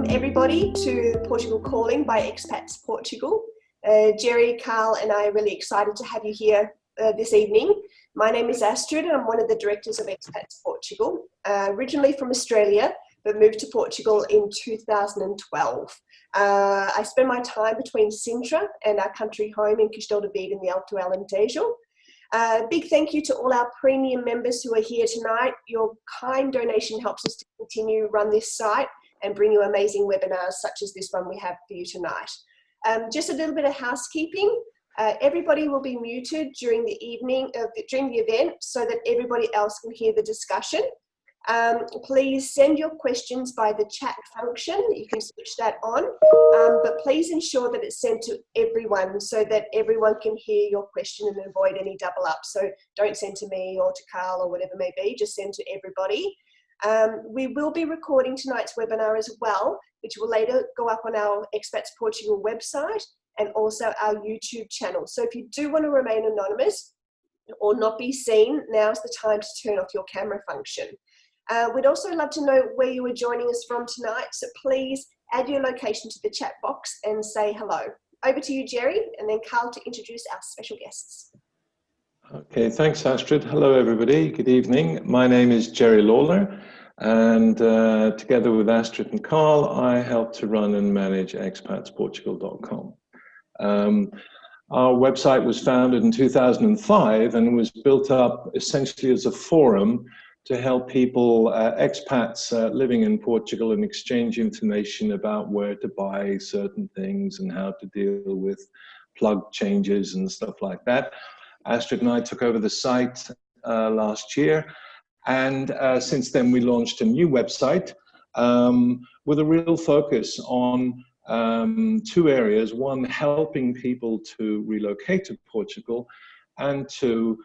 everybody to Portugal Calling by Expats Portugal. Jerry, Carl and I are really excited to have you here this evening. My name is Astrid and I'm one of the directors of Expats Portugal, originally from Australia but moved to Portugal in 2012. I spend my time between Sintra and our country home in Castelo de Vigo in the Alto Alentejo. Big thank you to all our premium members who are here tonight. Your kind donation helps us to continue run this site and bring you amazing webinars such as this one we have for you tonight. Just a little bit of housekeeping. Everybody will be muted during the evening, during the event, so that everybody else can hear the discussion. Please send your questions by the chat function. You can switch that on, but please ensure that it's sent to everyone so that everyone can hear your question and avoid any double up. So don't send to me or to Carl or whatever it may be, just send to everybody. We will be recording tonight's webinar as well, which will later go up on our Expats Portugal website and also our YouTube channel. So if you do want to remain anonymous or not be seen, now's the time to turn off your camera function. We'd also love to know where you are joining us from tonight, so please add your location to the chat box and say hello. Over to you, Jerry, and then Carl to introduce our special guests. Okay, thanks, Astrid. Hello, everybody. Good evening. My name is Jerry Lawler, and together with Astrid and Carl, I help to run and manage expatsportugal.com. Our website was founded in 2005 and was built up essentially as a forum to help people, expats living in Portugal, and exchange information about where to buy certain things and how to deal with plug changes and stuff like that. Astrid and I took over the site last year, and since then we launched a new website with a real focus on two areas. One, helping people to relocate to Portugal, and two,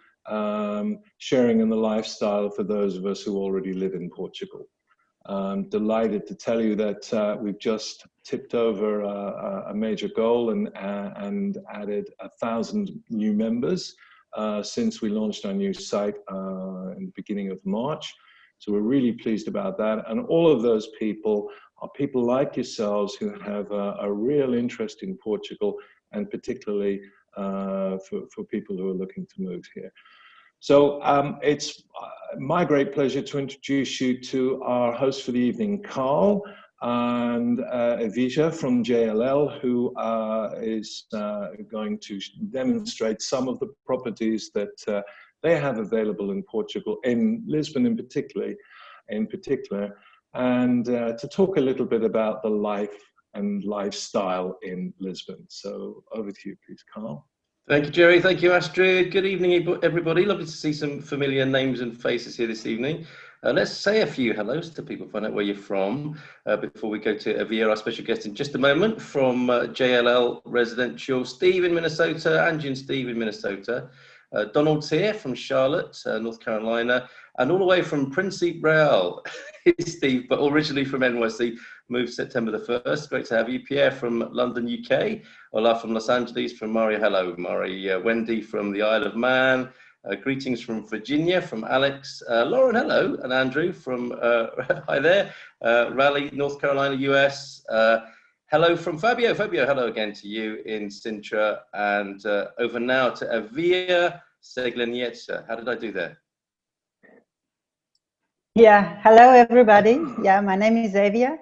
sharing in the lifestyle for those of us who already live in Portugal. I'm delighted to tell you that we've just tipped over a major goal and added 1,000 new members since we launched our new site in the beginning of March. So we're really pleased about that. And all of those people are people like yourselves who have a real interest in Portugal, and particularly for people who are looking to move here. So it's my great pleasure to introduce you to our host for the evening, Carl, and Evija from JLL, who is going to demonstrate some of the properties that they have available in Portugal, in Lisbon in particular, and to talk a little bit about the life and lifestyle in Lisbon. So over to you, please, Carl. Thank you, Jerry. Thank you, Astrid. Good evening, everybody. Lovely to see some familiar names and faces here this evening. Let's say a few hellos to people, find out where you're from, before we go to Evija, our special guest, in just a moment, from JLL Residential. Steve in Minnesota, Angie and Steve in Minnesota. Donald's here from Charlotte, North Carolina, and all the way from Príncipe Real is Steve, but originally from NYC, moved September the 1st. Great to have you. Pierre from London, UK. Ola from Los Angeles, from Mari. Hello, Mari. Wendy from the Isle of Man. Greetings from Virginia, from Alex. Lauren, hello. And Andrew from, hi there. Raleigh, North Carolina, US. Hello from Fabio. Fabio, hello again to you in Sintra. And over now to Evija Segleniece. How did I do there? Yeah, hello everybody. Yeah, my name is Evija.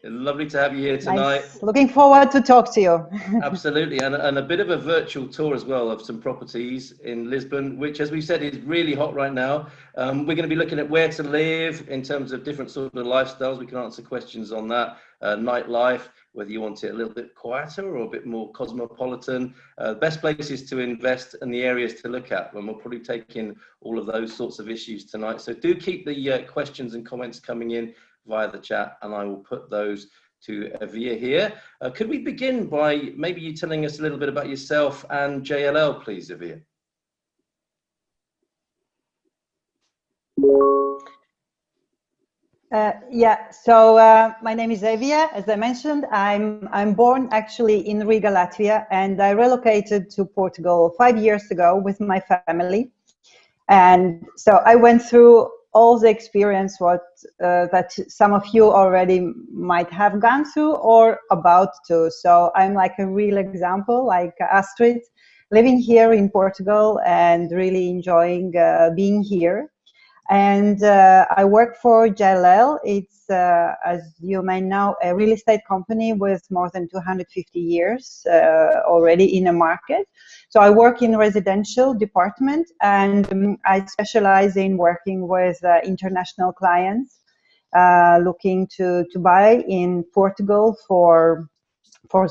Lovely to have you here tonight. Nice. Looking forward to talk to you. Absolutely, and a bit of a virtual tour as well of some properties in Lisbon, which, as we said, is really hot right now. We're going to be looking at where to live in terms of different sort of lifestyles. We can answer questions on that. Nightlife, whether you want it a little bit quieter or a bit more cosmopolitan. Best places to invest and the areas to look at. And we'll probably take in all of those sorts of issues tonight. So do keep the questions and comments coming in via the chat, and I will put those to Evija here. Could we begin by maybe you telling us a little bit about yourself and JLL, please, Evija? Yeah, so my name is Evija. As I mentioned, I'm born actually in Riga, Latvia, and I relocated to Portugal 5 years ago with my family. And so I went through all the experience that some of you already might have gone through or about to. So I'm like a real example, like Astrid, living here in Portugal and really enjoying being here. And I work for JLL. It's, as you may know, a real estate company with more than 250 years already in the market. So I work in residential department, and I specialize in working with international clients looking to buy in Portugal for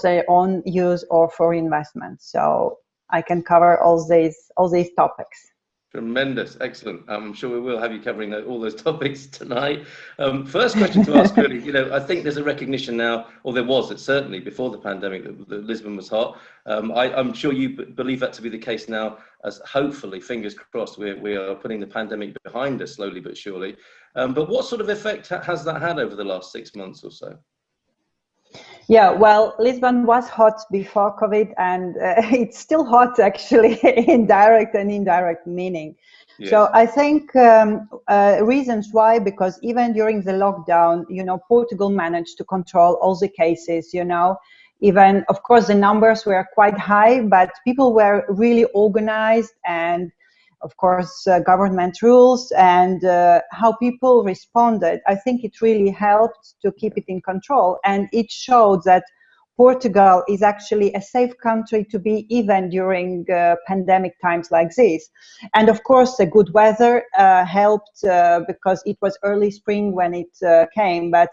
their own use or for investment. So I can cover all these topics. Tremendous, excellent. I'm sure we will have you covering all those topics tonight. First question to ask, really, I think there's a recognition now, or there was, it certainly before the pandemic, that Lisbon was hot. I'm sure you believe that to be the case now, as hopefully, fingers crossed, we are putting the pandemic behind us slowly but surely. But what sort of effect has that had over the last 6 months or so? Yeah, well, Lisbon was hot before COVID, and it's still hot, actually, in direct and indirect meaning. Yes. So I think reasons why, because even during the lockdown, Portugal managed to control all the cases, even, of course, the numbers were quite high, but people were really organized, and of course, government rules and how people responded. I think it really helped to keep it in control. And it showed that Portugal is actually a safe country to be even during pandemic times like this. And of course, the good weather helped because it was early spring when it came, but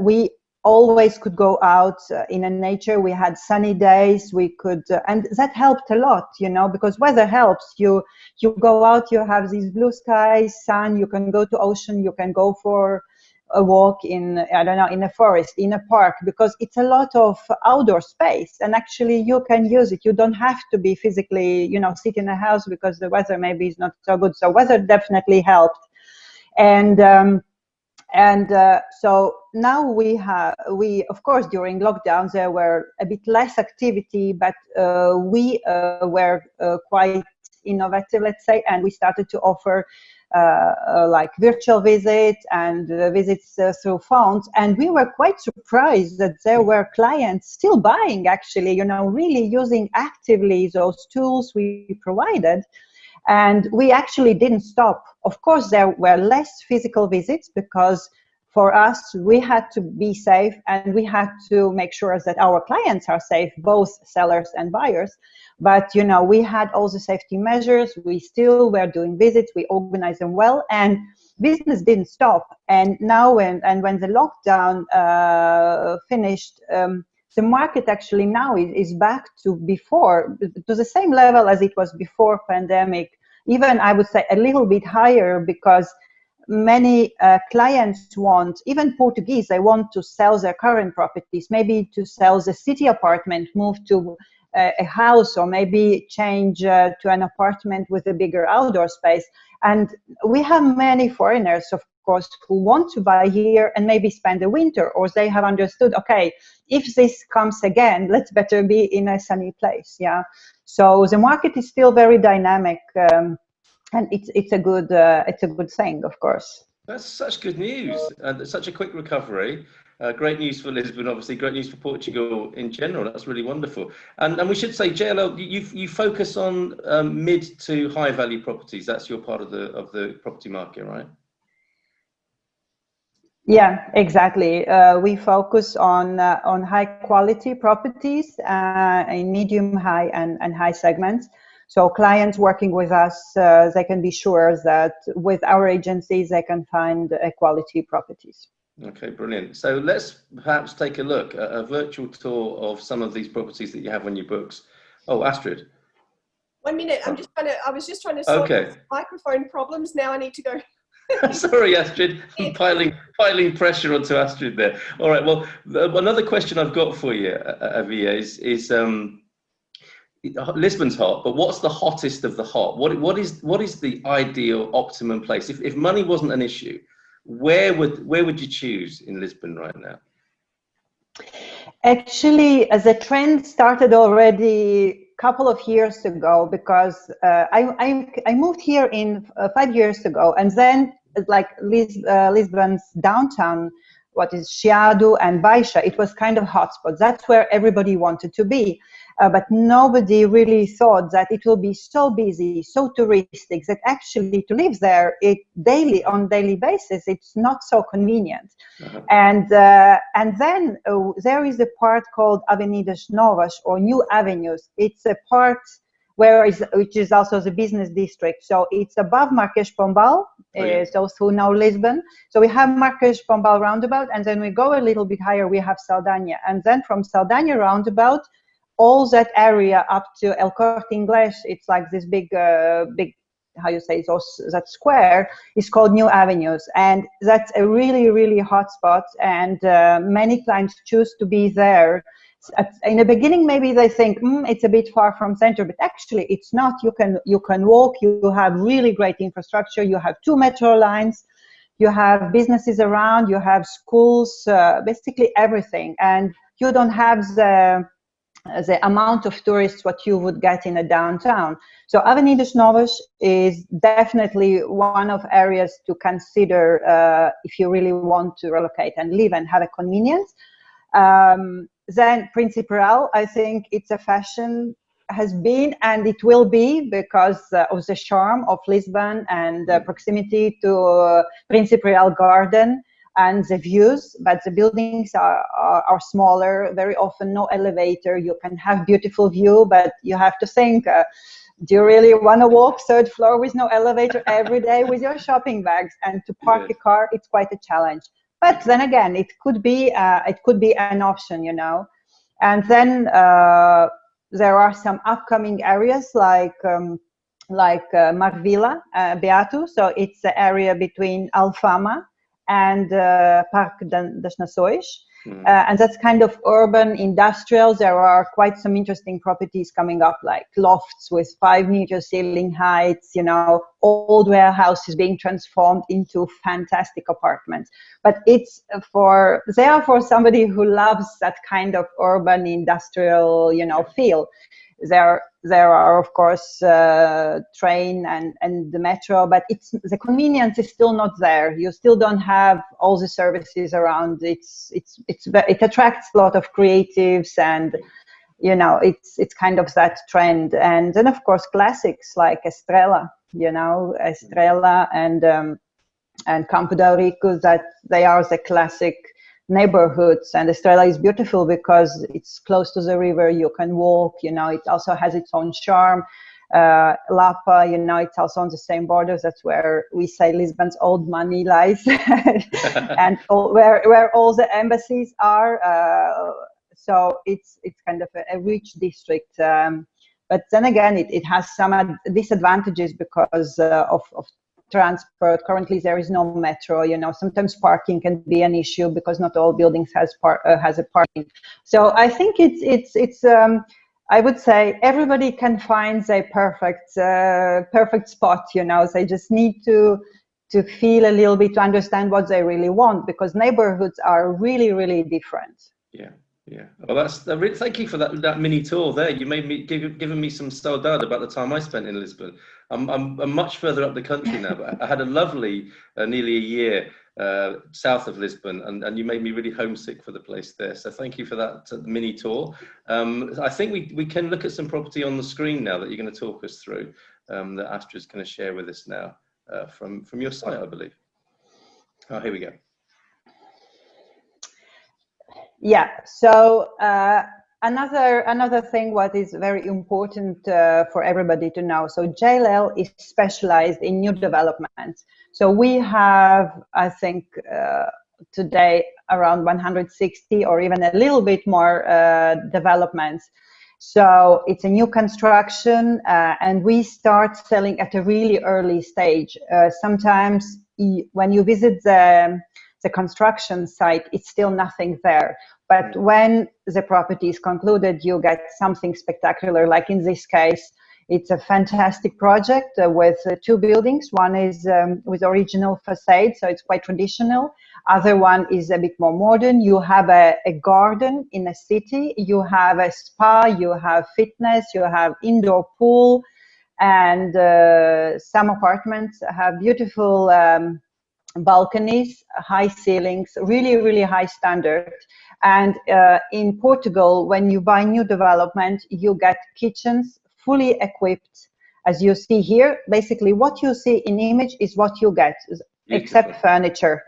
we always could go out in a nature. We had sunny days, we could, and that helped a lot, because weather helps. You go out, you have these blue skies, sun, you can go to ocean, you can go for a walk in, I don't know, in a forest, in a park, because it's a lot of outdoor space, and actually you can use it. You don't have to be physically, sit in a house because the weather maybe is not so good. So weather definitely helped. And so now we of course, during lockdowns, there were a bit less activity, but we were quite innovative, let's say, and we started to offer like virtual visits and visits through phones. And we were quite surprised that there were clients still buying, actually, really using actively those tools we provided. And we actually didn't stop. Of course, there were less physical visits because for us, we had to be safe and we had to make sure that our clients are safe, both sellers and buyers. But, we had all the safety measures. We still were doing visits. We organized them well, and business didn't stop. And now when the lockdown finished, the market actually now is back to the same level as it was before pandemic. Even, I would say, a little bit higher, because many clients want, even Portuguese, they want to sell their current properties, maybe to sell the city apartment, move to a house, or maybe change to an apartment with a bigger outdoor space. And we have many foreigners, of course, who want to buy here and maybe spend the winter, or they have understood, okay, if this comes again, let's better be in a sunny place. Yeah. So the market is still very dynamic, and it's a good thing, of course. That's such good news, and such a quick recovery. Great news for Lisbon, obviously. Great news for Portugal in general. That's really wonderful. And we should say, JLL, you focus on mid to high value properties. That's your part of the property market, right? Yeah, exactly. We focus on high quality properties in medium, high, and high segments. So clients working with us, they can be sure that with our agencies, they can find quality properties. Okay, brilliant. So let's perhaps take a look at a virtual tour of some of these properties that you have on your books. Oh, Astrid. 1 minute. I was just trying to solve microphone problems. Now I need to go. Sorry, Astrid. I'm piling pressure onto Astrid there. All right. Well, another question I've got for you, Evija, is Lisbon's hot, but what's the hottest of the hot? What is the ideal optimum place? If money wasn't an issue, where would you choose in Lisbon right now? Actually, as a trend started already couple of years ago, because I moved here in 5 years ago, and then like Lisbon's downtown, what is Chiado and Baixa, it was kind of hotspot. That's where everybody wanted to be. But nobody really thought that it will be so busy, so touristic, that actually to live there on daily basis, it's not so convenient. And then there is a part called Avenidas Novas, or New Avenues. It's a part which is also the business district. So it's above Marques Pombal, those who know Lisbon. So we have Marques Pombal roundabout, and then we go a little bit higher, we have Saldanha. And then from Saldanha roundabout, all that area up to El Corte Inglés, it's like this big, how you say, that square is called New Avenues. And that's a really, really hot spot. And many clients choose to be there. In the beginning, maybe they think it's a bit far from center, but actually it's not. You can walk. You have really great infrastructure. You have 2 metro lines. You have businesses around. You have schools. Basically everything, and you don't have the amount of tourists what you would get in a downtown. So Avenidas Novas is definitely one of areas to consider if you really want to relocate and live and have a convenience. Then Principal, I think it's a fashion, has been, and it will be, because of the charm of Lisbon and the proximity to Principal Garden and the views, but the buildings are smaller, very often no elevator. You can have beautiful view, but you have to think, do you really want to walk 3rd floor with no elevator every day with your shopping bags? And to park a car, it's quite a challenge. But then again, it could be an option, you know. And then there are some upcoming areas like Marvila, Beato. So it's the area between Alfama and Parque das Nações. And that's kind of urban industrial. There are quite some interesting properties coming up, like lofts with 5-meter ceiling heights, you know, old warehouses being transformed into fantastic apartments. But they are for somebody who loves that kind of urban industrial, you know, feel. There are, of course, train and the metro, but the convenience is still not there. You still don't have all the services around. It attracts a lot of creatives, and you know, it's kind of that trend. And then, of course, classics like Estrela, you know, Estrela and Campo del Rico, that they are the classic neighborhoods. And Estrela is beautiful because it's close to the river. You can walk, you know. It also has its own charm. Lapa, you know, it's also on the same borders. That's where we say Lisbon's old money lies, and where all the embassies are. So it's kind of a rich district. But then again, it has some disadvantages because of transport. Currently there is no metro, you know. Sometimes parking can be an issue because not all buildings has a parking. So I think it's I would say everybody can find their perfect spot, you know. They just need to feel a little bit, to understand what they really want, because neighborhoods are really, really different. Yeah. Well, thank you for that mini tour there. You made me given me some saudade about the time I spent in Lisbon. I'm much further up the country now, but I had a lovely nearly a year south of Lisbon, and you made me really homesick for the place there. So thank you for that mini tour. I think we can look at some property on the screen now that you're going to talk us through, that Astrid's going to share with us now from your site, I believe. Oh, here we go. Yeah, so another thing what is very important for everybody to know. So JLL is specialized in new developments. So we have, I think, today around 160 or even a little bit more developments. So it's a new construction, and we start selling at a really early stage. Sometimes when you visit the construction site, it's still nothing there. But when the property is concluded, you get something spectacular. Like in this case, It's a fantastic project with 2 buildings. One is with original facade, so it's quite traditional. Other one is a bit more modern. You have a garden in a city. You have a spa. You have fitness. You have indoor pool. And some apartments have beautiful balconies, high ceilings, really, really high standard. And in Portugal, when you buy new development, you get kitchens fully equipped, as you see here. Basically, what you see in image is what you get, except furniture.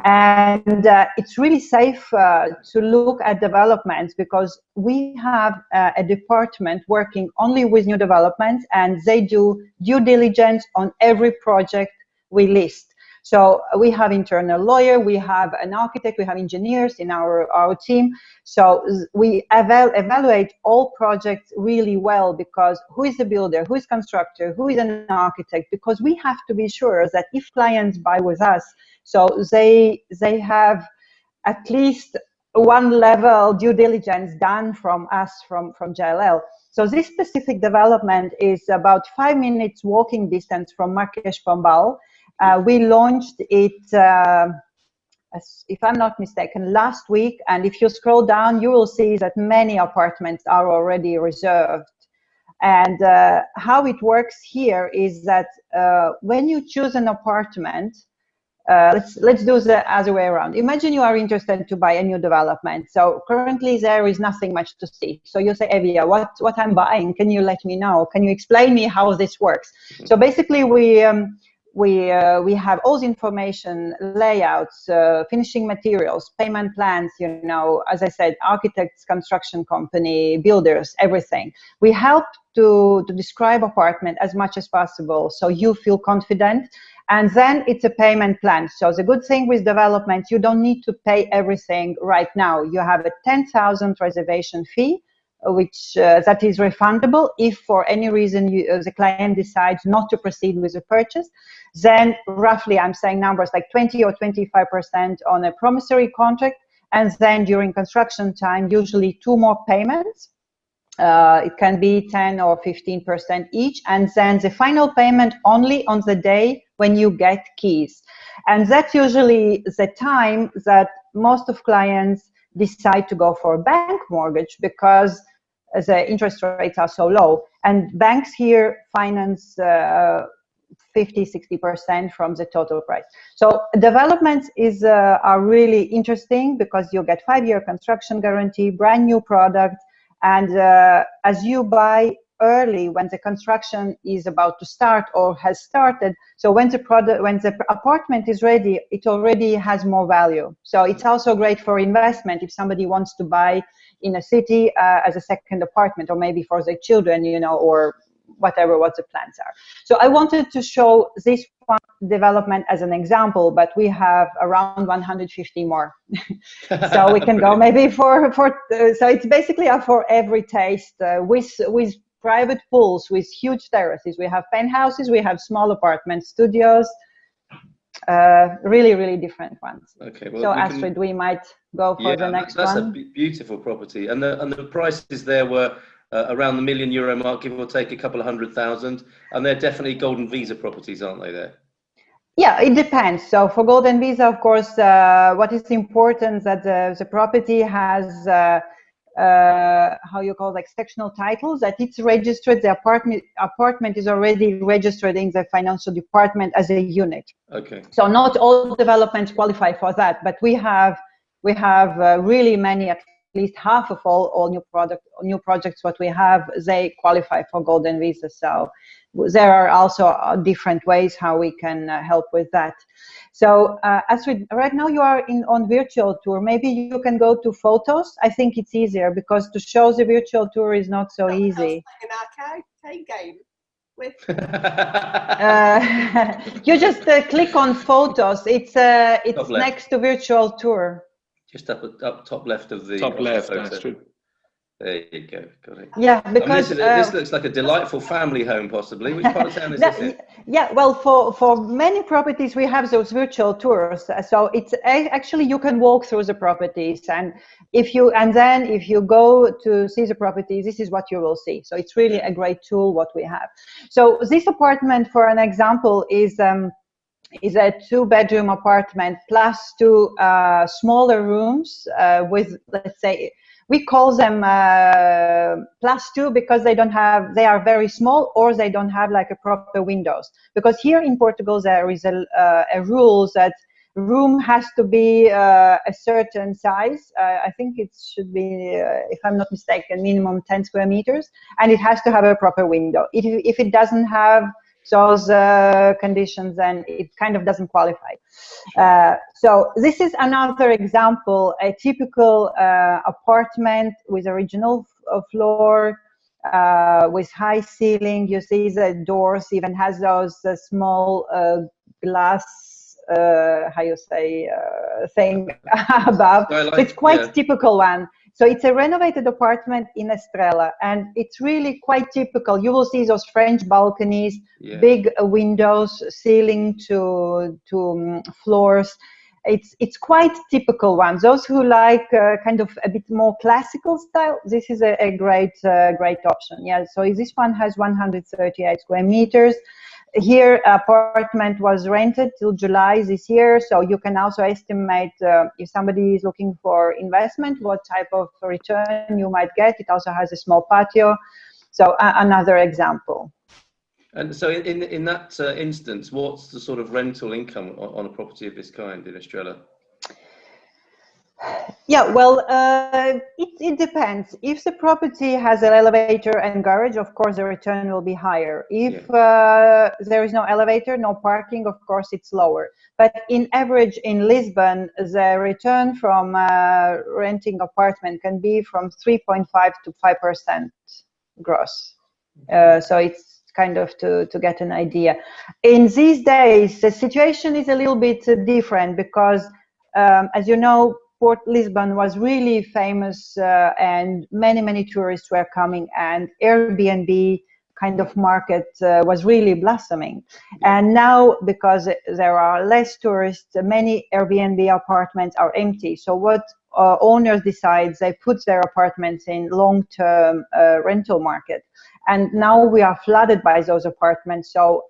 And it's really safe to look at developments, because we have a department working only with new developments, and they do due diligence on every project we list. So we have internal lawyer, we have an architect, we have engineers in our team. So we evaluate all projects really well, because who is the builder, who is constructor, who is an architect, because we have to be sure that if clients buy with us, so they have at least one level due diligence done from us, from JLL. So this specific development is about 5 minutes walking distance from Marques Pombal. We launched it, if I'm not mistaken, last week. And if you scroll down, you will see that many apartments are already reserved. And how it works here is that when you choose an apartment, let's do the other way around. Imagine you are interested to buy a new development. So currently there is nothing much to see. So you say, Evija, what I'm buying, can you let me know? Can you explain me how this works? So basically we have all the information, layouts, finishing materials, payment plans, you know, as I said, architects, construction company, builders, everything. We help to describe apartment as much as possible, so you feel confident. And then it's a payment plan. So the good thing with development, you don't need to pay everything right now. You have a 10,000 reservation fee, which that is refundable if for any reason the client decides not to proceed with the purchase. Then roughly, I'm saying numbers like 20 or 25% on a promissory contract, and then during construction time, usually 2 more payments. It can be 10 or 15% each, and then the final payment only on the day when you get keys. And that's usually the time that most of clients decide to go for a bank mortgage, because the interest rates are so low. And banks here finance 50-60% from the total price. So developments are really interesting, because you get 5-year construction guarantee, brand new product. And as you buy early, when the construction is about to start or has started, so when the apartment is ready, it already has more value. So it's also great for investment if somebody wants to buy in a city as a second apartment, or maybe for their children, you know, or what the plans are. So I wanted to show this one development as an example, but we have around 150 more. So we can go maybe for so it's basically for every taste, with private pools, with huge terraces. We have penthouses, we have small apartments, studios, really, really different ones. Okay, well, so Astrid, we might go for the next one. That's a beautiful property, and the prices there were around the €1 million mark, give or take a couple of 100,000, and they're definitely golden visa properties, aren't they there? Yeah, it depends. So for golden visa, of course, what is important that the property has how you call, like, sectional titles, that it's registered, the apartment is already registered in the financial department as a unit. Okay. So not all developments qualify for that, but we have really many, at least half of all new projects what we have, they qualify for golden visa. So there are also different ways how we can help with that. So Astrid, right now you are on virtual tour. Maybe you can go to photos. I think it's easier, because to show the virtual tour is not so easy. Like an arcade game. With you just click on photos. It's next to virtual tour. Just up top left of the top left, Astrid. There you go. Got it. Yeah, I mean, because this looks like a delightful family home, possibly. Which part of town is this in? yeah, well, for many properties we have those virtual tours. So it's actually you can walk through the properties, and if you go to see the properties, this is what you will see. So it's really a great tool what we have. So this apartment, for an example, is a 2-bedroom apartment plus 2 smaller rooms with, let's say, we call them plus 2 because they are very small, or they don't have like a proper windows. Because here in Portugal there is a rule that room has to be a certain size. I think it should be, if I'm not mistaken, minimum 10 square meters, and it has to have a proper window. If it doesn't have those conditions, then it kind of doesn't qualify. So this is another example, a typical apartment with original floor, with high ceiling. You see the doors even has those small glass, how you say, thing above. So it's quite typical one. So it's a renovated apartment in Estrela, and it's really quite typical. You will see those French balconies, big windows, ceiling to floors. It's quite typical one. Those who like kind of a bit more classical style, this is a great option. Yeah. So this one has 138 square meters. Here, apartment was rented till July this year, so you can also estimate if somebody is looking for investment, what type of return you might get. It also has a small patio, so another example. And so in that instance, what's the sort of rental income on a property of this kind in Estrela? Yeah, well, it depends. If the property has an elevator and garage, of course, the return will be higher. If there is no elevator, no parking, of course, it's lower. But in average in Lisbon, the return from renting apartment can be from 3.5 to 5% gross. So it's kind of to get an idea. In these days, the situation is a little bit different because, as you know, Port Lisbon was really famous and many tourists were coming, and Airbnb kind of market was really blossoming. And now, because there are less tourists, many Airbnb apartments are empty. So what owners decide, they put their apartments in long-term rental market. And now we are flooded by those apartments. So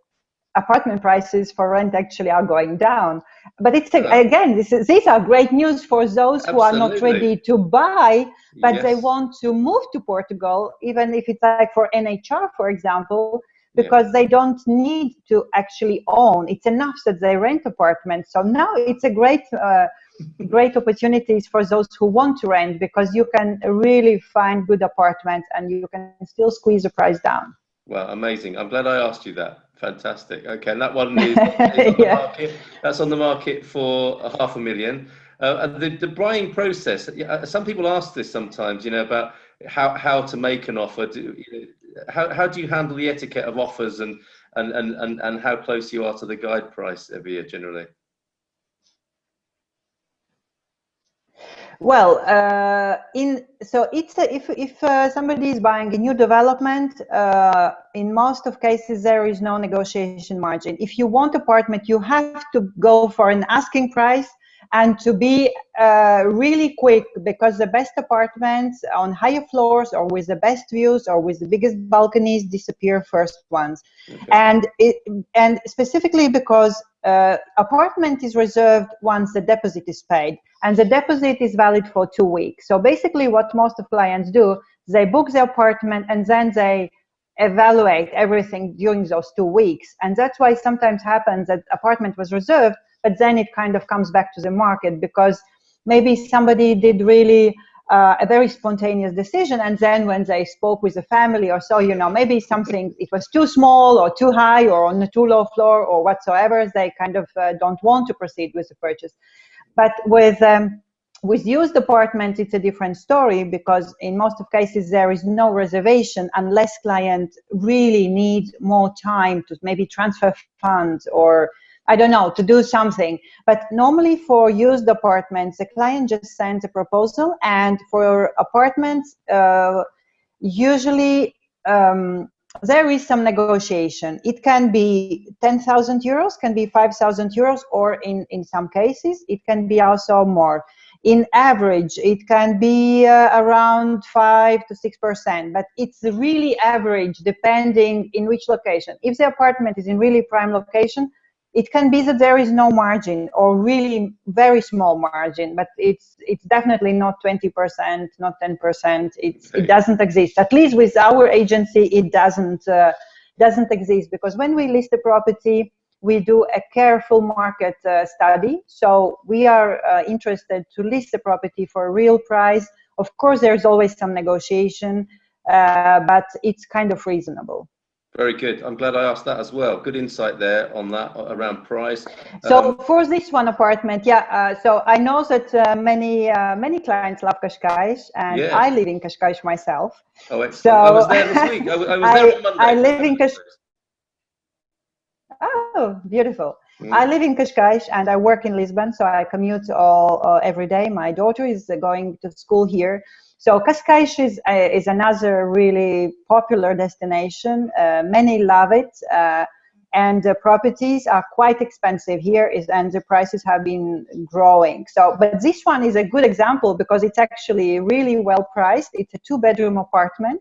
apartment prices for rent actually are going down. But it's again, these are great news for those who are not ready to buy, but they want to move to Portugal, even if it's like for NHR, for example, because they don't need to actually own. It's enough that they rent apartments. So now it's a great opportunities for those who want to rent, because you can really find good apartments and you can still squeeze the price down. Well, amazing. I'm glad I asked you that. Fantastic. Okay, and that one is on the market. That's on the market for $500,000. And the buying process. Some people ask this sometimes, about how to make an offer. How do you handle the etiquette of offers and how close you are to the guide price, Evija, generally? Well, if somebody is buying a new development, in most of cases there is no negotiation margin. If you want apartment, you have to go for an asking price and to be really quick, because the best apartments on higher floors or with the best views or with the biggest balconies disappear first ones. And specifically because apartment is reserved once the deposit is paid, and the deposit is valid for 2 weeks. So basically what most of clients do, they book the apartment and then they evaluate everything during those 2 weeks. And that's why sometimes happens that apartment was reserved, but then it kind of comes back to the market because maybe somebody did really a very spontaneous decision, and then when they spoke with the family or so, maybe something, it was too small or too high or on a too low floor or whatsoever, they kind of don't want to proceed with the purchase. But with used apartments, it's a different story, because in most of cases there is no reservation unless client really needs more time to maybe transfer funds or I don't know, to do something. But normally for used apartments, the client just sends a proposal, and for apartments, usually there is some negotiation. It can be 10,000 euros, can be 5,000 euros, or in some cases, it can be also more. In average, it can be around 5 to 6%, but it's really average depending in which location. If the apartment is in really prime location, it can be that there is no margin or really very small margin, but it's definitely not 20%, not 10%. It doesn't exist. At least with our agency, it doesn't exist, because when we list a property, we do a careful market study. So we are interested to list the property for a real price. Of course, there's always some negotiation, but it's kind of reasonable. Very good. I'm glad I asked that as well. Good insight there on that around price. So for this one apartment, yeah. So I know that many clients love Cascais, and yeah. I live in Cascais myself. Oh, excellent. So I was there this week. I was there on Monday. I live in Cascais. Oh, beautiful. I live in Cascais and I work in Lisbon, so I commute every day. My daughter is going to school here. So Cascais is another really popular destination. Many love it, and the properties are quite expensive here, and the prices have been growing. So, but this one is a good example because it's actually really well priced. It's a 2-bedroom apartment.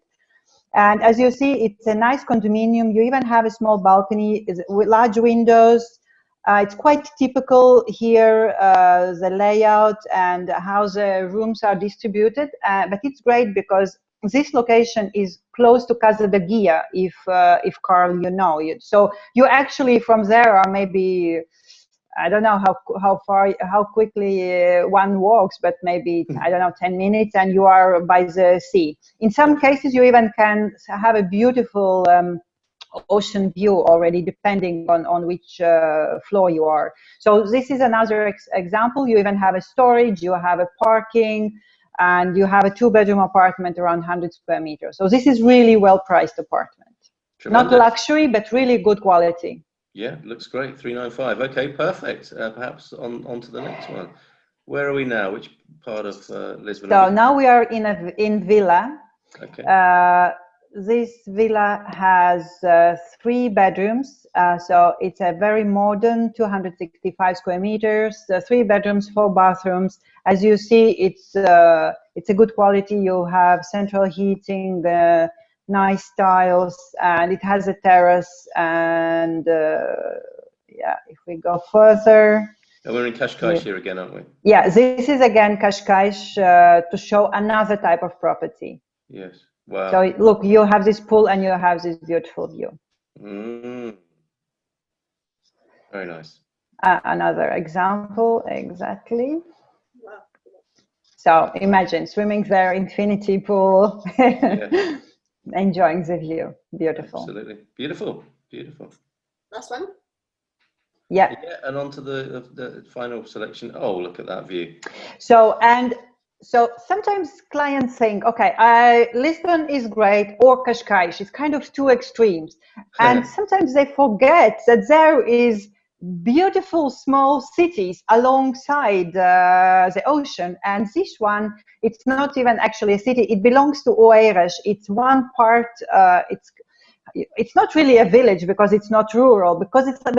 And as you see, it's a nice condominium. You even have a small balcony with large windows. It's quite typical here, the layout and how the rooms are distributed. But it's great because this location is close to Casa de Guia, if Carl, you know it. So you actually from there are maybe, I don't know how quickly one walks, but maybe, I don't know, 10 minutes and you are by the sea. In some cases, you even can have a beautiful ocean view already, depending on which floor you are. So this is another example. You even have a storage, you have a parking, and you have a 2-bedroom apartment around 100 square meters. So this is really well-priced apartment. Tremendous. Not luxury, but really good quality. Yeah, looks great. 395. Okay, perfect. Perhaps on to the next one. Where are we now? Which part of Lisbon? So now we are in Villa. Okay. This villa has 3 bedrooms. So it's a very modern 265 square meters, 3 bedrooms, 4 bathrooms. As you see, it's a good quality. You have central heating, nice tiles, and it has a terrace. And yeah, if we go further. And we're in Cascais here again, aren't we? Yeah, this is again Cascais to show another type of property. Yes. Wow. So look, you have this pool and you have this beautiful view. Very nice. Another example, exactly. Wow. So imagine swimming there, infinity pool, yeah. Enjoying the view. Beautiful. Absolutely. Beautiful. Beautiful. Last one. Yeah. Yeah, and on to the final selection. Oh, look at that view. So sometimes clients think, okay, Lisbon is great, or Cascais. It's kind of two extremes. And sometimes they forget that there is beautiful small cities alongside the ocean. And this one, it's not even actually a city. It belongs to Oeiras. It's one part, it's not really a village because it's not rural, but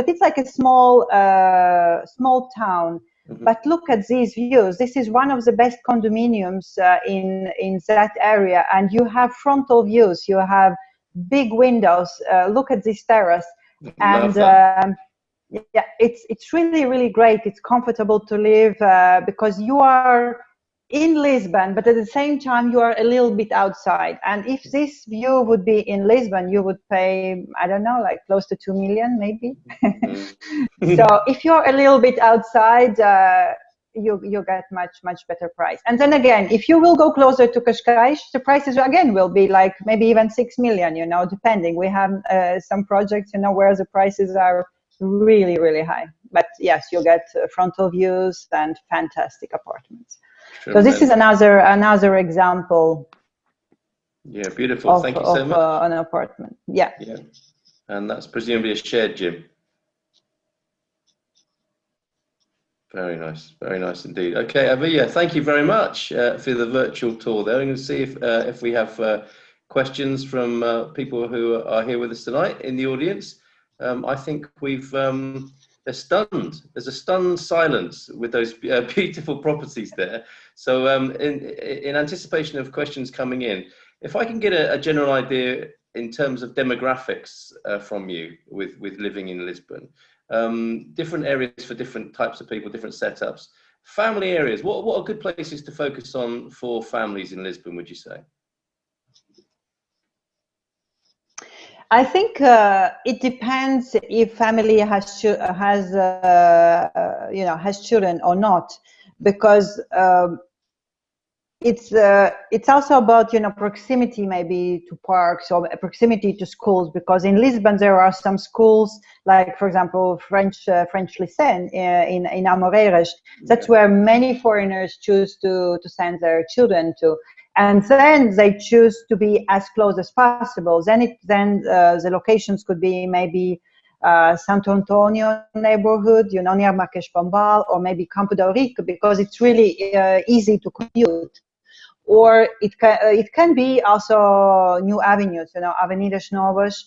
it's like a small town. Mm-hmm. But look at these views. This is one of the best condominiums in that area, and you have frontal views. You have big windows. Look at this terrace, and yeah, it's really, really great. It's comfortable to live because you are in Lisbon, but at the same time you are a little bit outside. And if this view would be in Lisbon, you would pay, I don't know, like close to 2 million maybe. So if you're a little bit outside, you get much better price. And then again, if you will go closer to Cascais, the prices again will be like maybe even 6 million, you know, depending. We have some projects, you know, where the prices are really, really high. But yes, you get frontal views and fantastic apartments. So this is another example. Yeah, beautiful. Thank you so much. An apartment. Yeah. Yeah, and that's presumably a shared gym. very nice indeed. Okay, Evija, thank you very much for the virtual tour there. I'm going to see if we have questions from people who are here with us tonight in the audience. I think they're stunned. There's a stunned silence with those beautiful properties there. So in anticipation of questions coming in, if I can get a general idea in terms of demographics from you with living in Lisbon, different areas for different types of people, different setups, family areas, what are good places to focus on for families in Lisbon, would you say? I think it depends if family has children or not, because it's also about proximity maybe to parks or proximity to schools, because in Lisbon there are some schools like, for example, French Lycée in Amoreiras. That's where many foreigners choose to send their children to. And then they choose to be as close as possible. Then the locations could be maybe Santo Antonio neighborhood, near Marques Pombal, or maybe Campo del Rico, because it's really easy to commute. Or it can be also new avenues, Avenidas Novas,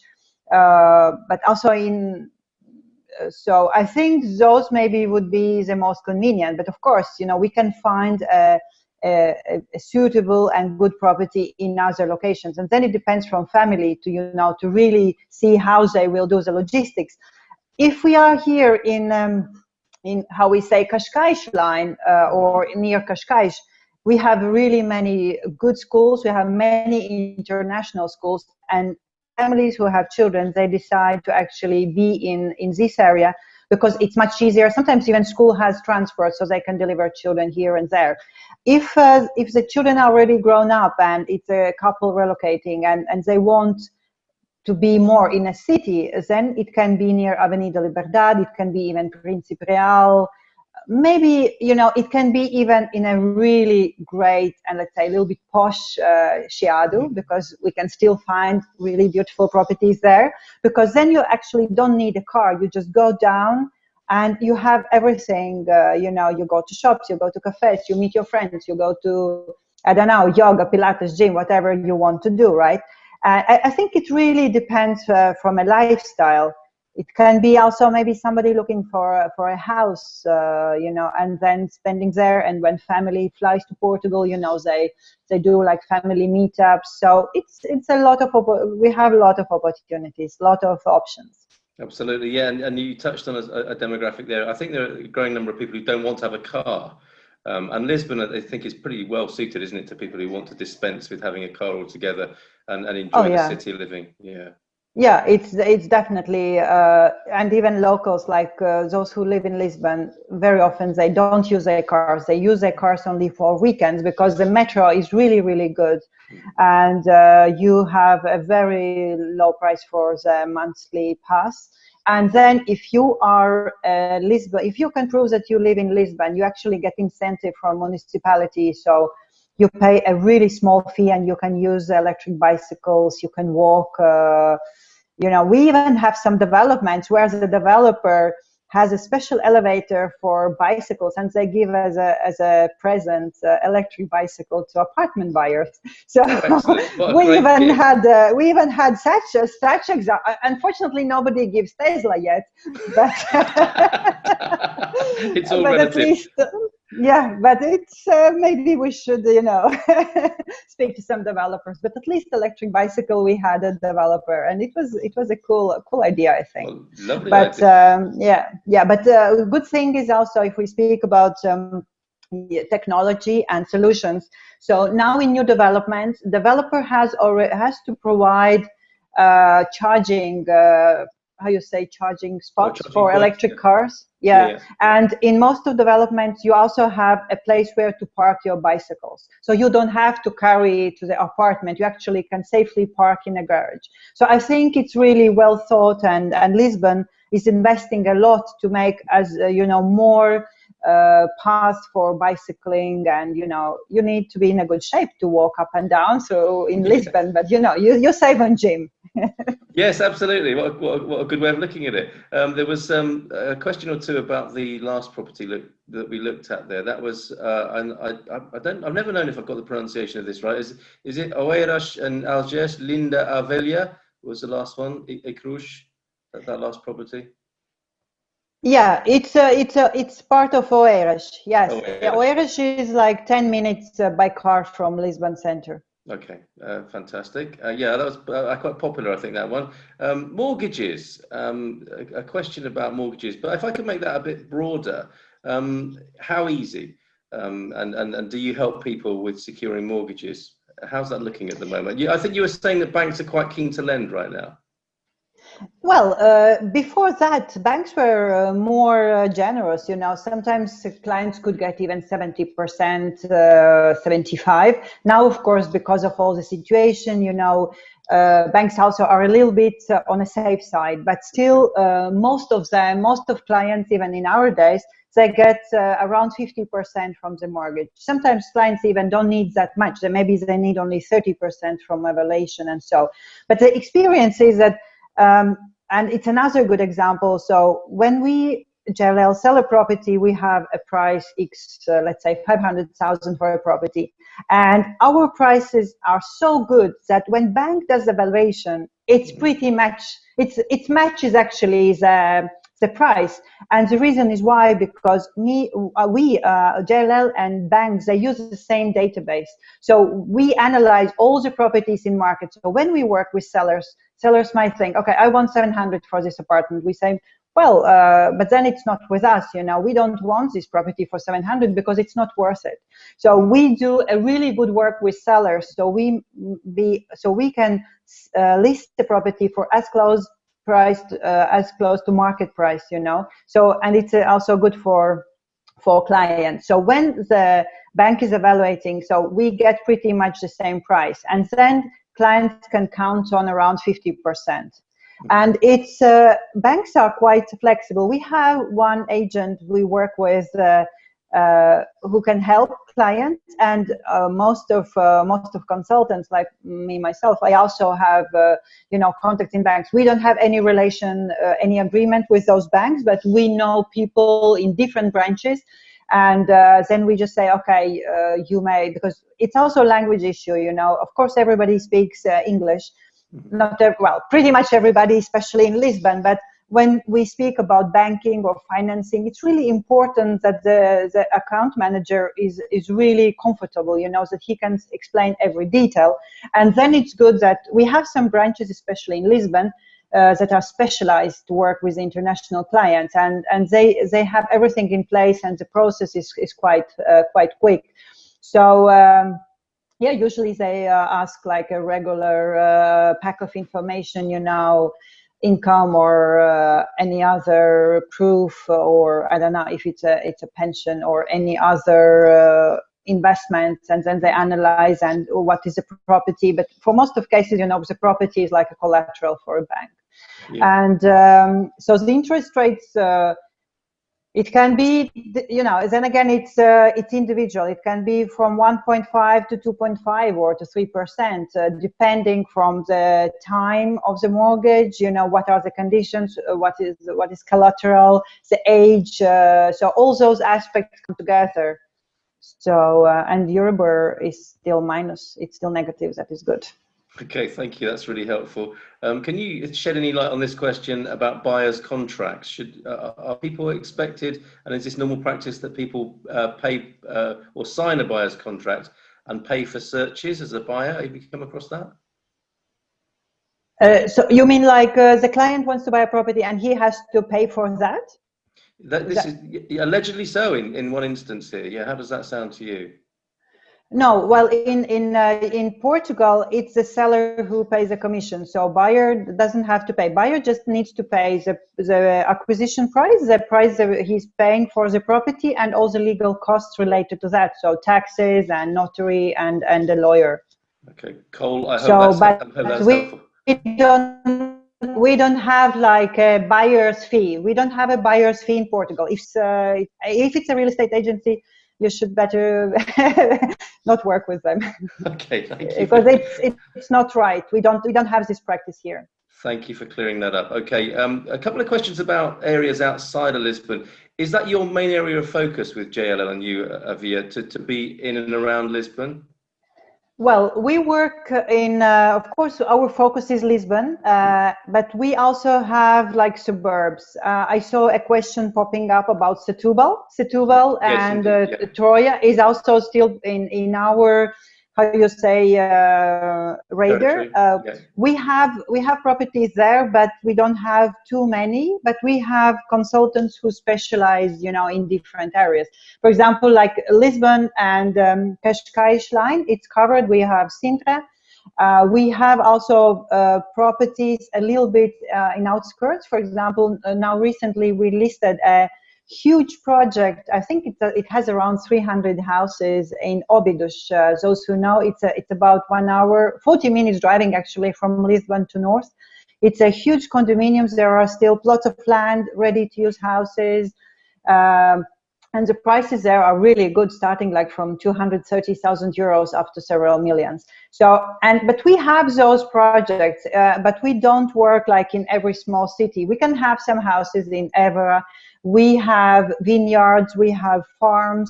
but also in. So I think those maybe would be the most convenient. But of course, we can find a suitable and good property in other locations, and then it depends from family to to really see how they will do the logistics. If we are here in how we say Cascais line or near Cascais, we have really many good schools. We have many international schools, and families who have children, they decide to actually be in this area because it's much easier. Sometimes even school has transport, so they can deliver children here and there. If the children are already grown up and it's a couple relocating and they want to be more in a city, then it can be near Avenida Liberdade, it can be even Príncipe Real, maybe, it can be even in a really great and let's say a little bit posh Chiado, because we can still find really beautiful properties there, because then you actually don't need a car. You just go down and you have everything, you go to shops, you go to cafes, you meet your friends, you go to, I don't know, yoga, Pilates, gym, whatever you want to do, right? I think it really depends from a lifestyle. It can be also maybe somebody looking for a house, and then spending there. And when family flies to Portugal, they do like family meetups. So it's a lot of, we have a lot of opportunities, a lot of options. Absolutely, yeah. And you touched on a demographic there. I think there are a growing number of people who don't want to have a car. And Lisbon, I think, is pretty well suited, isn't it, to people who want to dispense with having a car altogether and enjoy the city living. Yeah. Yeah, it's definitely, and even locals like those who live in Lisbon, very often they don't use their cars. They use their cars only for weekends because the metro is really, really good. And you have a very low price for the monthly pass. And then if you are Lisbon, if you can prove that you live in Lisbon, you actually get incentive from municipality. So you pay a really small fee and you can use electric bicycles, you can walk. We even have some developments where the developer has a special elevator for bicycles, and they give as a present electric bicycle to apartment buyers. So we even had such example. Unfortunately, nobody gives Tesla yet, but it's all relative. At least, but it's maybe we should speak to some developers. But at least electric bicycle, we had a developer, and it was a cool idea, I think. Well, lovely but idea. But a good thing is also if we speak about technology and solutions. So now in new developments, developer has to provide charging. Charging spots for electric cars. Yeah. And in most of developments, you also have a place where to park your bicycles. So you don't have to carry to the apartment. You actually can safely park in a garage. So I think it's really well thought, and Lisbon is investing a lot to make more paths for bicycling, and you need to be in a good shape to walk up and down. So in Lisbon, but you save on gym. Yes, absolutely. What a good way of looking at it. There was a question or two about the last property that we looked at there. That was, and I've never known if I've got the pronunciation of this right. Is it Oeiras and Algés, Linda Avelia was the last one, Ecruz, that last property? Yeah, it's part of Oeiras. Yes, Oeiras. Oeiras is like 10 minutes by car from Lisbon center. Okay, fantastic. Yeah, that was quite popular, I think, that one. Mortgages, a question about mortgages, but if I could make that a bit broader, how easy? And do you help people with securing mortgages? How's that looking at the moment? I think you were saying that banks are quite keen to lend right now. Well, before that, banks were more generous. Sometimes clients could get even 70%, 75%. Now, of course, because of all the situation, banks also are a little bit on a safe side. But still, most of clients, even in our days, they get around 50% from the mortgage. Sometimes clients even don't need that much. Maybe they need only 30% from evaluation and so. But the experience is that. And it's another good example. So when we JLL sell a property, we have a price X, let's say 500,000 for a property. And our prices are so good that when bank does the valuation, it's pretty much, it matches actually the price. And the reason is why, because JLL and banks, they use the same database. So we analyze all the properties in market. So when we work with sellers might think, okay, I want 700 for this apartment. We say, well, but then it's not with us, we don't want this property for 700 because it's not worth it. So we do a really good work with sellers. So we can list the property for as close to market price, So, and it's also good for clients. So when the bank is evaluating, so we get pretty much the same price, and then clients can count on around 50%. And it's banks are quite flexible. We have one agent we work with who can help clients, and most of consultants like me myself, I also have contacts in banks. We don't have any relation, any agreement with those banks, but we know people in different branches. And then we just say, okay, you may, because it's also a language issue, Of course, everybody speaks English. Pretty much everybody, especially in Lisbon. But when we speak about banking or financing, it's really important that the account manager is really comfortable, that he can explain every detail. And then it's good that we have some branches, especially in Lisbon, that are specialized to work with international clients, and they have everything in place, and the process is quite quick. So yeah, usually they ask like a regular pack of information, income or any other proof, or I don't know if it's a pension or any other investment, and then they analyze and what is the property. But for most of cases, the property is like a collateral for a bank. Yeah. And so the interest rates, it can be, then again, it's individual. It can be from 1.5 to 2.5 or to 3%, depending from the time of the mortgage, what are the conditions, what is collateral, the age, so all those aspects come together. So, and Euribor is still minus, it's still negative, that is good. Okay, thank you. That's really helpful. Can you shed any light on this question about buyers' contracts? Are people expected, and is this normal practice that people pay or sign a buyer's contract and pay for searches as a buyer? Have you come across that? So you mean like the client wants to buy a property and he has to pay for that? This is allegedly so in one instance here. Yeah, how does that sound to you? No, well, in Portugal, it's the seller who pays the commission. So buyer doesn't have to pay. Buyer just needs to pay the acquisition price, the price that he's paying for the property, and all the legal costs related to that. So taxes and notary and the lawyer. Okay, Cole, I hope that's helpful. We don't have like a buyer's fee. We don't have a buyer's fee in Portugal. If it's a real estate agency, you should better not work with them. Okay, thank you. Because it's not right. We don't have this practice here. Thank you for clearing that up. Okay, a couple of questions about areas outside of Lisbon. Is that your main area of focus with JLL and you, Evija, to be in and around Lisbon? Well, we work in, of course, our focus is Lisbon, but we also have like suburbs. I saw a question popping up about Setúbal. Setúbal Yes, and indeed, yeah. Troia is also still in our, how you say, radar. Yeah. We have properties there, but we don't have too many. But we have consultants who specialize, you know, in different areas. For example, like Lisbon and Cascais line, it's covered. We have Sintra. We have also properties a little bit in outskirts. For example, now recently we listed a huge project. I think it has around 300 houses in Óbidos. Those who know, it's about 1 hour, 40 minutes driving actually from Lisbon to north. It's a huge condominiums. There are still plots of land, ready to use houses. And the prices there are really good, starting like from 230,000 euros up to several millions. So, but we have those projects, but we don't work like in every small city. We can have some houses in Evija. We have vineyards, we have farms,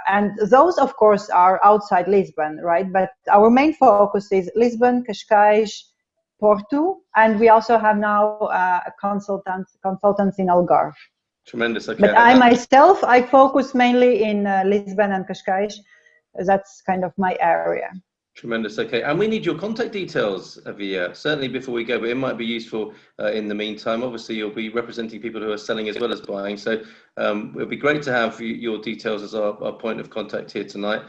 and those, of course, are outside Lisbon, right? But our main focus is Lisbon, Cascais, Porto, and we also have now consultants in Algarve. Tremendous. Okay. But I myself, I focus mainly in Lisbon and Cascais. That's kind of my area. Tremendous. Okay, and we need your contact details, Evija, certainly before we go, but it might be useful in the meantime. Obviously, you'll be representing people who are selling as well as buying, so it'll be great to have your details as our point of contact here tonight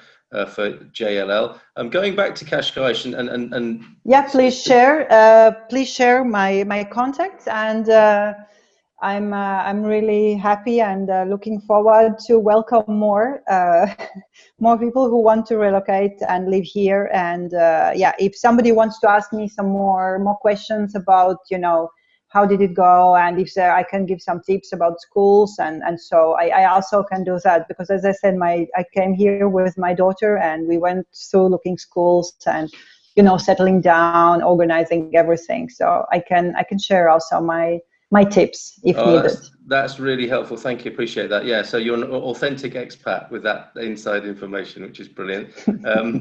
for JLL. Going back to Cascais and yeah, please share my contacts, and I'm really happy and looking forward to welcome more people who want to relocate and live here. And yeah, if somebody wants to ask me some more questions about, you know, how did it go, and if I can give some tips about schools, and so I also can do that, because as I said, I came here with my daughter and we went through looking schools and, you know, settling down, organizing everything. So I can share also my tips if needed. That's really helpful. Thank you. Appreciate that. Yeah. So you're an authentic expat with that inside information, which is brilliant.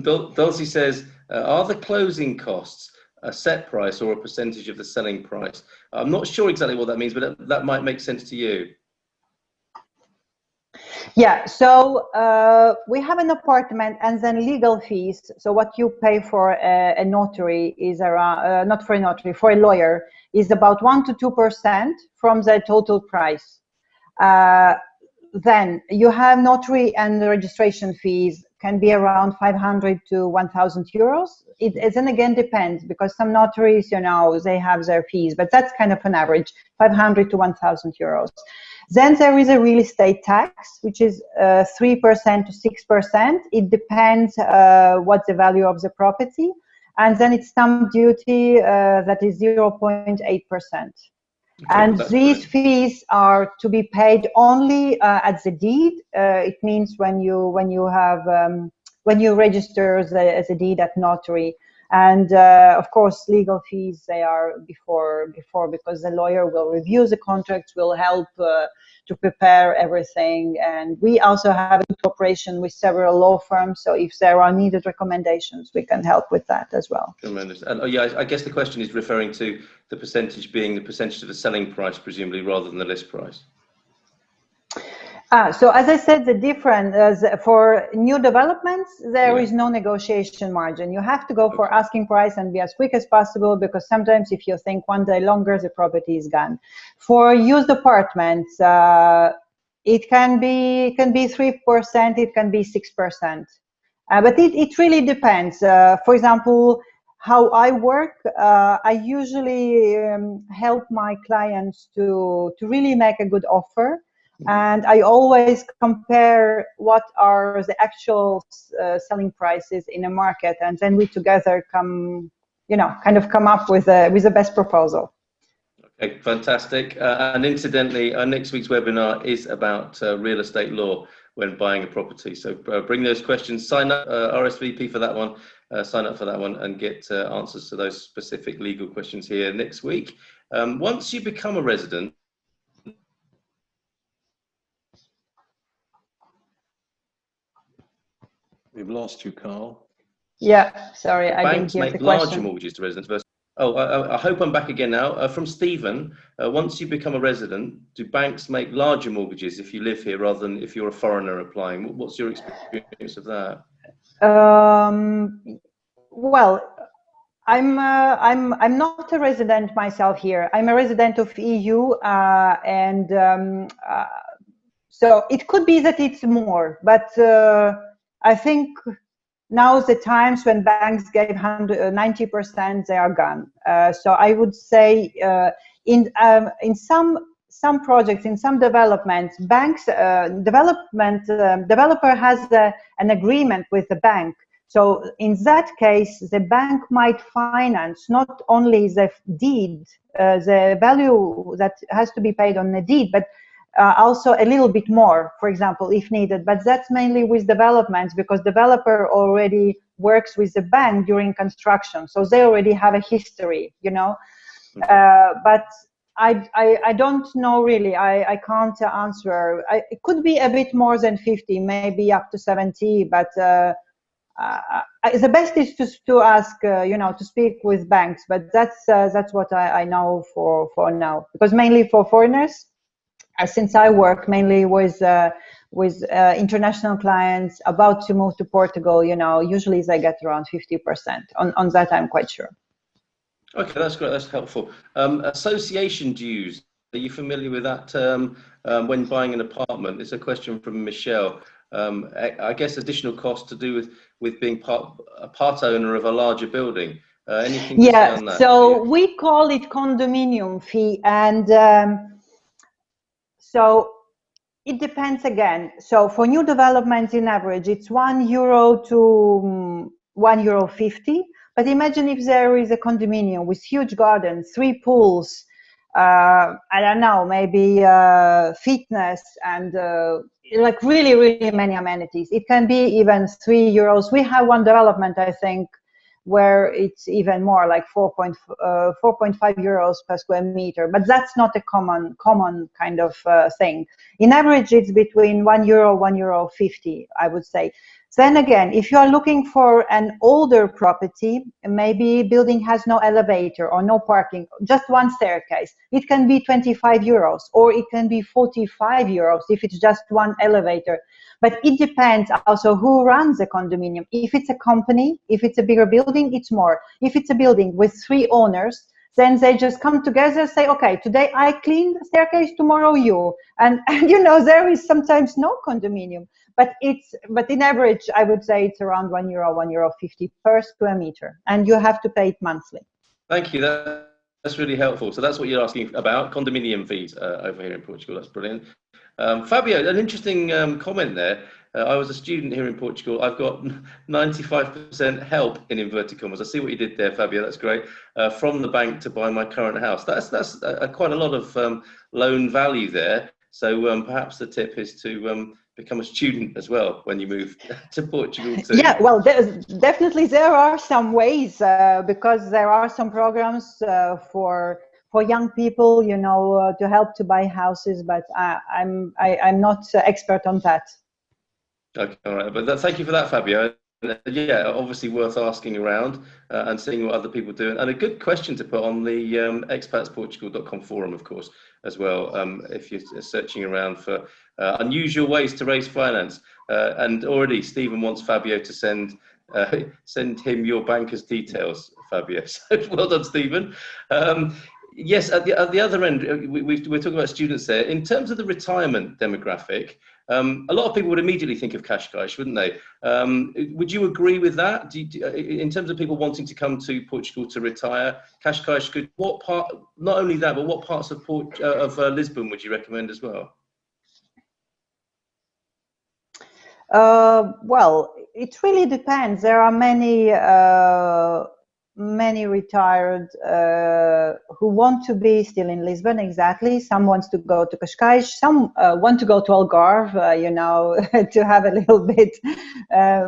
Dulcie says, are the closing costs a set price or a percentage of the selling price? I'm not sure exactly what that means, but that might make sense to you. Yeah, so we have an apartment and then legal fees. So what you pay for a notary is around, not for a notary, for a lawyer, is about 1 to 2% from the total price. Then you have notary and registration fees can be around 500 to 1,000 euros. It then again depends, because some notaries, you know, they have their fees, but that's kind of an average, 500 to 1,000 euros. Then there is a real estate tax, which is 3% to 6%. It depends what the value of the property. And then it's stamp duty that is 0.8%. Okay, and these fees are to be paid only at the deed. It means when you register as a deed at notary. And of course, legal fees, they are before, because the lawyer will review the contracts, will help to prepare everything. And we also have a cooperation with several law firms. So if there are needed recommendations, we can help with that as well. Tremendous. And yeah, I guess the question is referring to the percentage being the percentage of the selling price, presumably, rather than the list price. So as I said, the difference for new developments, there is no negotiation margin. You have to go for asking price and be as quick as possible, because sometimes if you think one day longer, the property is gone. For used apartments, it can be 3%, it can be 6%, but it really depends. For example, how I work, I usually help my clients to really make a good offer. And I always compare what are the actual selling prices in a market, and then we together come up with the best proposal. Okay, fantastic. And incidentally, our next week's webinar is about real estate law when buying a property. So bring those questions, sign up, RSVP for that one, sign up for that one and get answers to those specific legal questions here next week. Once you become a resident, We've lost you, Carl. Yeah, sorry, I didn't banks hear make the larger question. mortgages to residents versus. Oh, I hope I'm back again now. From Stephen, once you become a resident, do banks make larger mortgages if you live here rather than if you're a foreigner applying? What's your experience of that? Well, I'm not a resident myself here. I'm a resident of EU, so it could be that it's more, but I think now the times when banks gave 90%, they are gone. So I would say in some projects, in some developments, banks developer has an agreement with the bank. So in that case, the bank might finance not only the deed, the value that has to be paid on the deed, but also a little bit more, for example, if needed. But that's mainly with developments, because developer already works with the bank during construction, so they already have a history, you know. But I don't know really. I can't answer. It could be a bit more than 50, maybe up to 70, but the best is to ask, you know, to speak with banks. But that's what I know for now, because mainly for foreigners. Since I work mainly with international clients about to move to Portugal, you know, usually they get around 50%. On that, I'm quite sure. Okay, that's great. That's helpful. Association dues. Are you familiar with that term when buying an apartment? It's a question from Michelle. I guess additional costs to do with being a part owner of a larger building. Anything to say on that? So we call it condominium fee, and so it depends again. So for new developments, in average, it's €1 to €1.50. But imagine if there is a condominium with huge gardens, 3 pools, I don't know, maybe fitness and like really, really many amenities. It can be even €3. We have one development, I think, where it's even more, like 4.5 euros per square meter. But that's not a common kind of thing. In average, it's between €1, €1.50, I would say. Then again, if you are looking for an older property, maybe building has no elevator or no parking, just one staircase, it can be €25, or it can be €45 if it's just one elevator. But it depends also who runs a condominium. If it's a company, if it's a bigger building, it's more. If it's a building with 3 owners, then they just come together, say, okay, today I clean the staircase, tomorrow you. And you know, there is sometimes no condominium, but in average, I would say it's around €1, €1.50 per square meter, and you have to pay it monthly. Thank you. That's really helpful. So that's what you're asking about, condominium fees over here in Portugal. That's brilliant. Fabio, an interesting comment there. I was a student here in Portugal. I've got 95% help, in inverted commas. I see what you did there, Fabio. That's great. From the bank to buy my current house. That's quite a lot of loan value there. So perhaps the tip is to become a student as well when you move to Portugal too. Yeah, well, definitely there are some ways, because there are some programs for young people, you know, to help to buy houses, but I'm not expert on that. Okay, all right, but thank you for that, Fabio. Yeah, obviously worth asking around and seeing what other people do, and a good question to put on the expatsportugal.com forum, of course, as well, if you're searching around for unusual ways to raise finance. And already Stephen wants Fabio to send him your banker's details, Fabio. So well done, Stephen. Yes, at the other end, we're talking about students there. In terms of the retirement demographic, a lot of people would immediately think of Cascais, wouldn't they? Would you agree with that? In terms of people wanting to come to Portugal to retire, Cascais could. What part? Not only that, but what parts of Lisbon would you recommend as well? Well, it really depends. There are many many retired who want to be still in Lisbon, exactly. Some wants to go to Cascais, some want to go to Algarve, you know, to have a little bit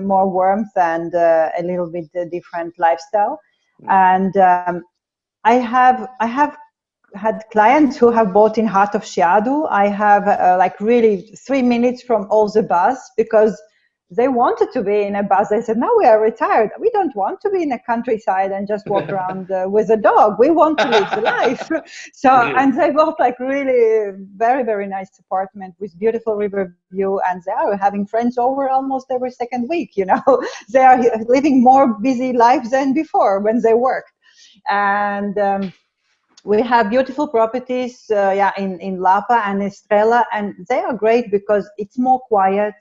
more warmth and a little bit different lifestyle. And I have had clients who have bought in Heart of Chiado. I have like really 3 minutes from all the bus because they wanted to be in a bus. They said, no, we are retired. We don't want to be in a countryside and just walk around with a dog. We want to live the life. So, and they bought like really very, very nice apartment with beautiful river view. And they are having friends over almost every second week, you know. They are living more busy lives than before when they worked. And we have beautiful properties in Lapa and Estrela, and they are great because it's more quiet.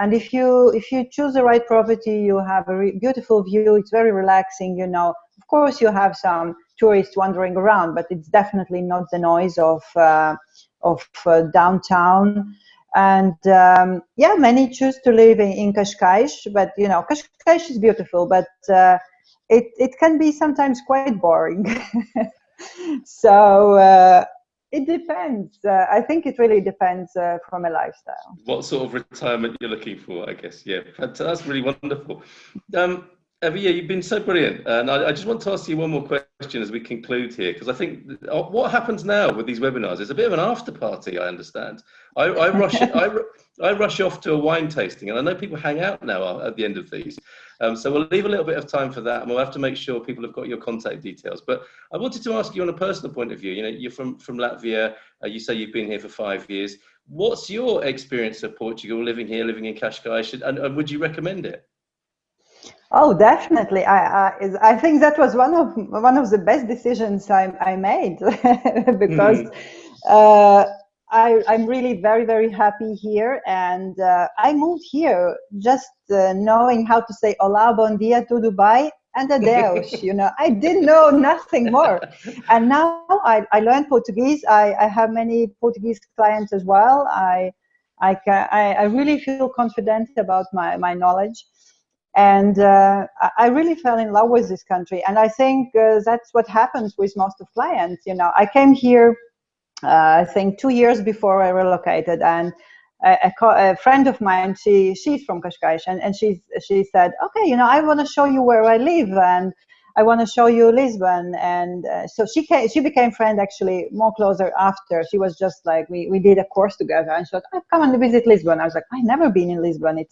And if you choose the right property, you have a beautiful view. It's very relaxing, you know. Of course, you have some tourists wandering around, but it's definitely not the noise of downtown. And many choose to live in Cascais, but you know, Cascais is beautiful, but it can be sometimes quite boring. So it depends. I think it really depends from a lifestyle. What sort of retirement you're looking for, I guess. Yeah, that's really wonderful. Evija, you've been so brilliant. And I just want to ask you one more question as we conclude here, because I think what happens now with these webinars is a bit of an after party, I understand. I rush off to a wine tasting, and I know people hang out now at the end of these. So we'll leave a little bit of time for that, and we'll have to make sure people have got your contact details. But I wanted to ask you on a personal point of view. You know, you're from Latvia. You say you've been here for 5 years. What's your experience of Portugal, living here, living in Cascais, and would you recommend it? Oh, definitely. I think that was one of the best decisions I made because I'm really very, very happy here. And I moved here just knowing how to say hola, bon dia, tudo bem, and adeus. You know, I didn't know nothing more. And now I learned Portuguese. I have many Portuguese clients as well. I really feel confident about my knowledge. And I really fell in love with this country. And I think that's what happens with most of clients. You know, I came here, I think 2 years before I relocated, and a friend of mine, she's from Cascais, and she said, okay, you know, I want to show you where I live, and I want to show you Lisbon. And so she became friend actually more closer after. She was just like, we did a course together, and she said, I've come and visit Lisbon. I was like, I've never been in Lisbon.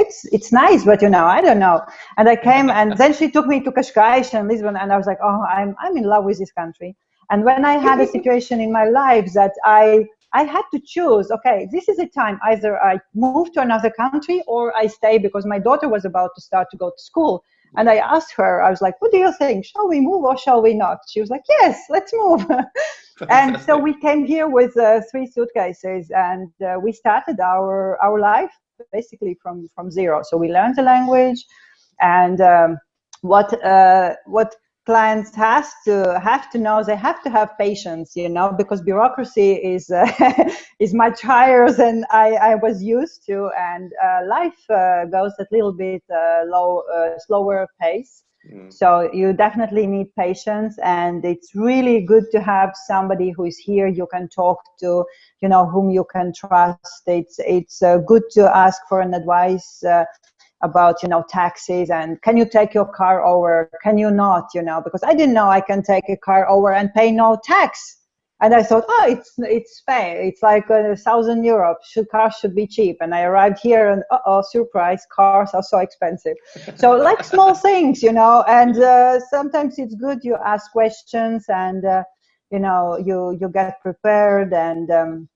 It's nice, but you know, I don't know. And I came, and then she took me to Cascais and Lisbon, and I was like, oh, I'm in love with this country. And when I had a situation in my life that I had to choose, okay, this is a time, either I move to another country or I stay, because my daughter was about to start to go to school. And I asked her, I was like, what do you think? Shall we move or shall we not? She was like, yes, let's move. And so we came here with 3 suitcases, and we started our life basically from zero. So we learned the language, and what clients have to know, they have to have patience, you know, because bureaucracy is is much higher than I was used to, and life goes a little bit slower pace. So you definitely need patience, and it's really good to have somebody who is here you can talk to, you know, whom you can trust. It's good to ask for an advice about, you know, taxes, and can you take your car over, can you not, you know, because I didn't know I can take a car over and pay no tax. And I thought, oh, it's fair. It's like 1,000 euros. Cars should be cheap. And I arrived here, and surprise, cars are so expensive. So like small things, you know. And sometimes it's good you ask questions, and you know, you get prepared. And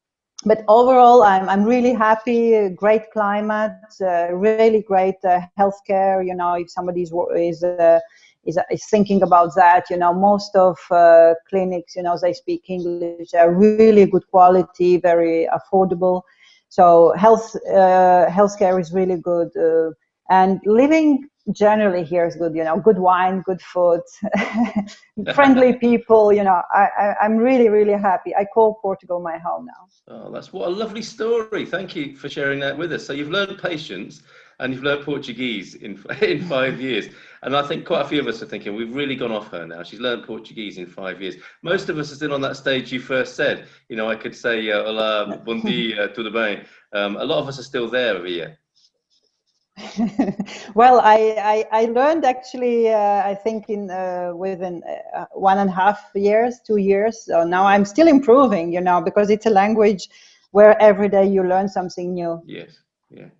but overall, I'm really happy. Great climate, really great healthcare. You know, if somebody is thinking about that, you know, most of clinics, you know, they speak English, are really good quality, very affordable. So healthcare is really good, and living generally here is good, you know, good wine, good food, friendly people, you know. I'm really, really happy. I call Portugal my home now. Oh, that's what a lovely story. Thank you for sharing that with us. So you've learned patience, and you've learned Portuguese in 5 years. And I think quite a few of us are thinking, we've really gone off her now. She's learned Portuguese in 5 years. Most of us are still on that stage you first said. You know, I could say, Olá, bom dia, tudo bem. A lot of us are still there, Evija. Well, I learned actually, I think within 1.5 years, 2 years. So now I'm still improving, you know, because it's a language where every day you learn something new. Yes, yeah.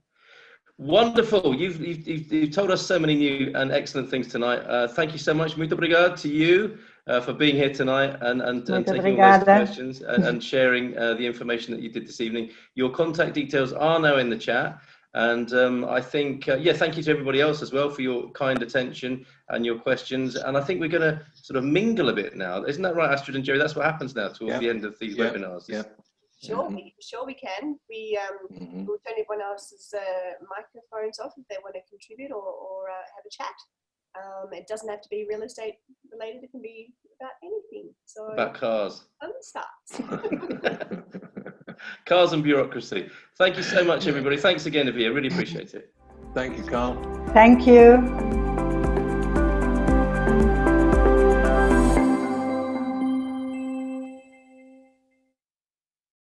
Wonderful. You've told us so many new and excellent things tonight. Thank you so much. Muito obrigado to you for being here tonight and taking all those questions and sharing the information that you did this evening. Your contact details are now in the chat. And I think, yeah, thank you to everybody else as well for your kind attention and your questions. And I think we're going to sort of mingle a bit now. Isn't that right, Astrid and Jerry? That's what happens now towards the end of these webinars. Yeah. Sure, we can. We'll turn everyone else's microphones off if they want to contribute or have a chat. It doesn't have to be real estate related. It can be about anything. So about cars. Starts. Cars and bureaucracy. Thank you so much, everybody. Thanks again, Evija. Really appreciate it. Thank you, Carl. Thank you.